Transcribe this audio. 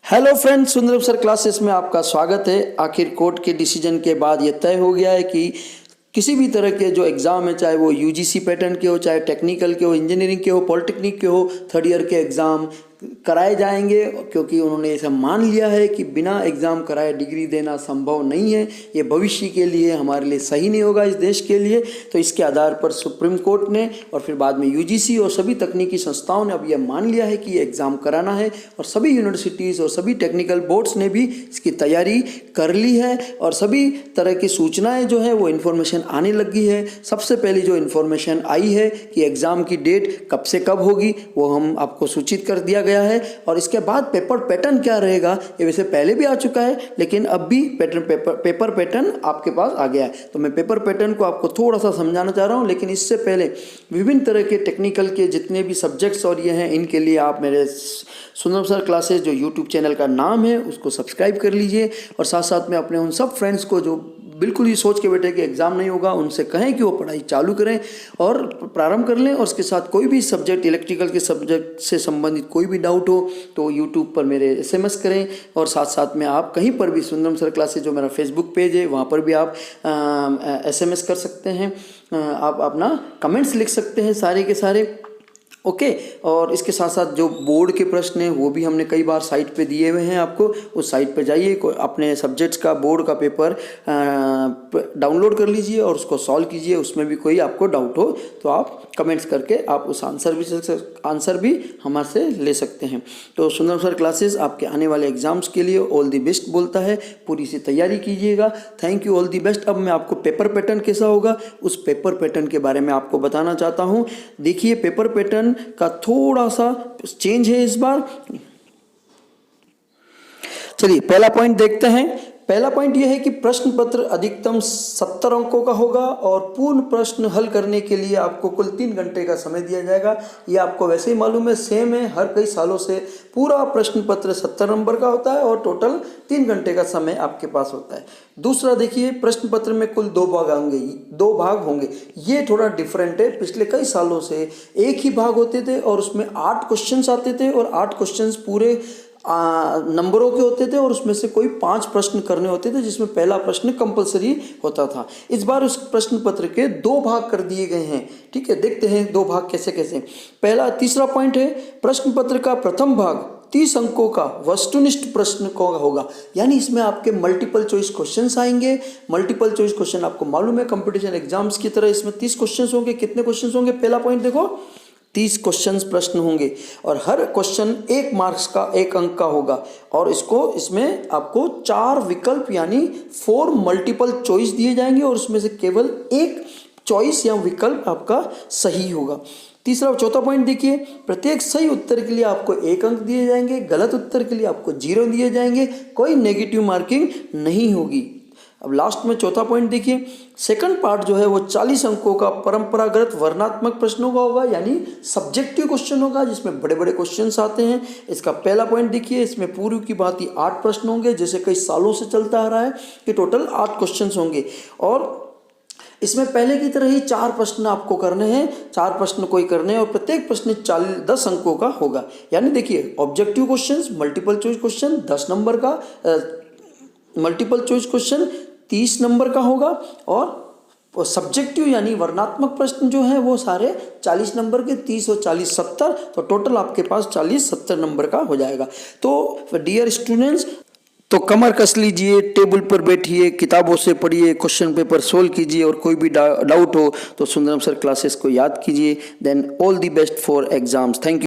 Hello friends, Sundaram sir classes में आपका स्वागत है। आखिर कोर्ट के डिसीजन के बाद ये तय हो गया है कि किसी भी तरह के जो एग्ज़ाम है, चाहे वो यूजीसी पैटर्न के हो, चाहे टेक्निकल के हो, इंजीनियरिंग के हो, पॉलिटेक्निक के हो, थर्ड ईयर के एग्ज़ाम कराए जाएंगे, क्योंकि उन्होंने ऐसा मान लिया है कि बिना एग्ज़ाम कराए डिग्री देना संभव नहीं है। ये भविष्य के लिए हमारे लिए सही नहीं होगा, इस देश के लिए। तो इसके आधार पर सुप्रीम कोर्ट ने और फिर बाद में यूजीसी और सभी तकनीकी संस्थाओं ने अब यह मान लिया है कि ये एग्ज़ाम कराना है, और सभी यूनिवर्सिटीज़ और सभी टेक्निकल बोर्ड्स ने भी इसकी तैयारी कर ली है और सभी तरह की सूचनाएँ जो है वो इन्फॉर्मेशन आने लगी है। सबसे पहली जो इन्फॉर्मेशन आई है कि एग्ज़ाम की डेट कब से कब होगी, वो हम आपको सूचित कर दिया गया है। और इसके बाद पेपर पैटर्न क्या रहेगा, ये वैसे पहले भी आ चुका है, लेकिन अब भी पेपर पैटर्न आपके पास आ गया है। तो मैं पेपर पैटर्न को आपको थोड़ा सा समझाना चाह रहा हूँ, लेकिन इससे पहले विभिन्न तरह के टेक्निकल के जितने भी सब्जेक्ट्स और ये हैं, इनके लिए आप मेरे सुंदरम सर क्लासेस जो यूट्यूब चैनल का नाम है उसको सब्सक्राइब कर लीजिए, और साथ साथ में अपने उन सब फ्रेंड्स को जो बिल्कुल ही सोच के बैठे कि एग्ज़ाम नहीं होगा, उनसे कहें कि वो पढ़ाई चालू करें और प्रारंभ कर लें। और उसके साथ कोई भी सब्जेक्ट, इलेक्ट्रिकल के सब्जेक्ट से संबंधित कोई भी डाउट हो तो यूट्यूब पर मेरे एसएमएस करें, और साथ साथ में आप कहीं पर भी सुंदरम सर क्लासेस जो मेरा फेसबुक पेज है वहाँ पर भी आप एसएमएस कर सकते हैं। आप अपना कमेंट्स लिख सकते हैं सारे के सारे, ओके। और इसके साथ साथ जो बोर्ड के प्रश्न हैं वो भी हमने कई बार साइट पे दिए हुए हैं, आपको उस साइट पे जाइए, अपने सब्जेक्ट्स का बोर्ड का पेपर डाउनलोड कर लीजिए और उसको सॉल्व कीजिए। उसमें भी कोई आपको डाउट हो तो आप कमेंट्स करके आप उस आंसर भी हमारे से ले सकते हैं। तो सुंदरम सर क्लासेस आपके आने वाले एग्जाम्स के लिए ऑल दी बेस्ट बोलता है, पूरी सी तैयारी कीजिएगा। Thank you, all the best. अब मैं आपको पेपर पैटर्न कैसा होगा उस पेपर पैटर्न के बारे में आपको बताना चाहता हूँ। देखिए, पेपर पैटर्न का थोड़ा सा चेंज है इस बार। चलिए पहला पॉइंट देखते हैं। पहला पॉइंट यह है कि प्रश्न पत्र अधिकतम 70 अंकों का होगा और पूर्ण प्रश्न हल करने के लिए आपको कुल 3 घंटे का समय दिया जाएगा। ये आपको वैसे ही मालूम है, सेम है, हर कई सालों से पूरा प्रश्न पत्र 70 नंबर का होता है और टोटल 3 घंटे का समय आपके पास होता है। दूसरा देखिए, प्रश्न पत्र में कुल 2 भाग होंगे। ये थोड़ा डिफरेंट है, पिछले कई सालों से एक ही भाग होते थे और उसमें 8 क्वेश्चंस आते थे और 8 क्वेश्चंस पूरे नंबरों के होते थे और उसमें से कोई 5 प्रश्न करने होते थे, जिसमें पहला प्रश्न कंपलसरी होता था। इस बार उस प्रश्न पत्र के 2 भाग कर दिए गए हैं। ठीक है, देखते हैं 2 भाग कैसे कैसे। तीसरा पॉइंट है, प्रश्न पत्र का प्रथम भाग 30 अंकों का वस्तुनिष्ठ प्रश्न का होगा, यानी इसमें आपके मल्टीपल चॉइस क्वेश्चंस आएंगे। मल्टीपल चॉइस क्वेश्चन आपको मालूम है कंपटीशन एग्जाम्स की तरह इसमें 30 क्वेश्चंस होंगे। कितने क्वेश्चंस होंगे? पहला पॉइंट देखो, 30 क्वेश्चंस प्रश्न होंगे और हर क्वेश्चन 1 मार्क्स का 1 अंक का होगा। और इसमें आपको 4 विकल्प यानी 4 मल्टीपल चॉइस दिए जाएंगे और उसमें से केवल 1 चॉइस या विकल्प आपका सही होगा। चौथा पॉइंट देखिए, प्रत्येक सही उत्तर के लिए आपको 1 अंक दिए जाएंगे, गलत उत्तर के लिए आपको 0 दिए जाएंगे, कोई नेगेटिव मार्किंग नहीं होगी। अब लास्ट में चौथा पॉइंट देखिए, सेकंड पार्ट जो है वो 40 अंकों का परंपरागत वर्णनात्मक प्रश्नों का होगा, यानी सब्जेक्टिव क्वेश्चन होगा जिसमें बड़े बड़े क्वेश्चंस आते हैं। इसका पहला पॉइंट देखिए, इसमें पूर्व की भांति 8 प्रश्न होंगे, जैसे कई सालों से चलता आ रहा है कि टोटल 8 क्वेश्चंस होंगे और इसमें पहले की तरह ही 4 प्रश्न आपको करने हैं, 4 प्रश्न कोई करने हैं और प्रत्येक प्रश्न 10 अंकों का होगा। यानी देखिए, objective question, multiple choice question 10 number का, मल्टीपल चॉइस क्वेश्चन 30 नंबर का होगा और सब्जेक्टिव यानी वर्णनात्मक प्रश्न जो है वो सारे 40 नंबर के, 30 और 40 70, तो टोटल आपके पास 40-70 नंबर का हो जाएगा। तो डियर स्टूडेंट्स, तो कमर कस लीजिए, टेबल पर बैठिए, किताबों से पढ़िए, क्वेश्चन पेपर सोल्व कीजिए और कोई भी डाउट हो तो सुंदरम सर क्लासेस को याद कीजिए। Then all the best for exams. Thank you.